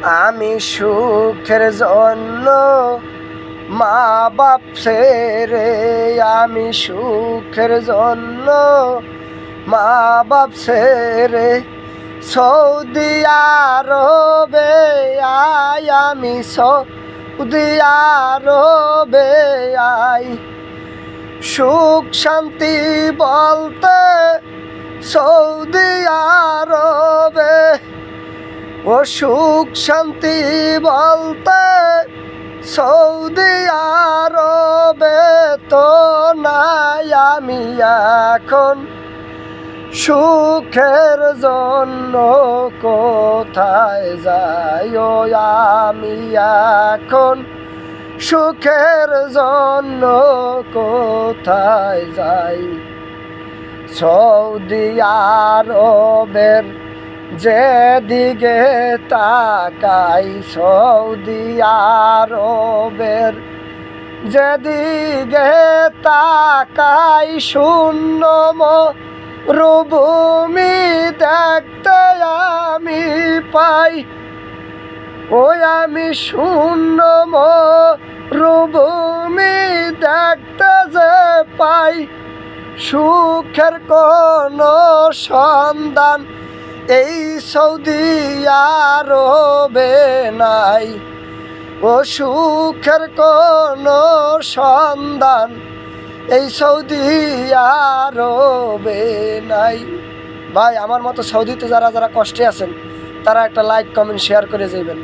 আমি সুখের জন্য মা বাপ ছেড়ে, আমি সুখের জন্য মা বাপ ছেড়ে সৌদি আরবে আই, আমি সৌদি আরবে আই। সুখ শান্তি বলতে সৌদি আরবে, ও সুখ শান্তি বলতে সৌদি আরবে তো নাই। আমি এখন সুখের জন্য কোথায় যাই, ও আমি এখন সুখের জন্য কোথায় যাই। সৌদি আরবের যেদিকে তাকাই, সৌদি আরবের যেদিকে তাকাই শূন্য মরুভূমি দেখতে আমি পাই। ওই আমি শূন্য মরুভূমি দেখতে যে পাই, সুখের কোনো সন্ধান এই সৌদি আরবে নাই। ও সুখের কোনো সন্ধান এই সৌদি আরবে নাই। ভাই, আমার মতো সৌদিতে যারা যারা কষ্টে আছেন তারা একটা লাইক কমেন্ট শেয়ার করে যাবেন।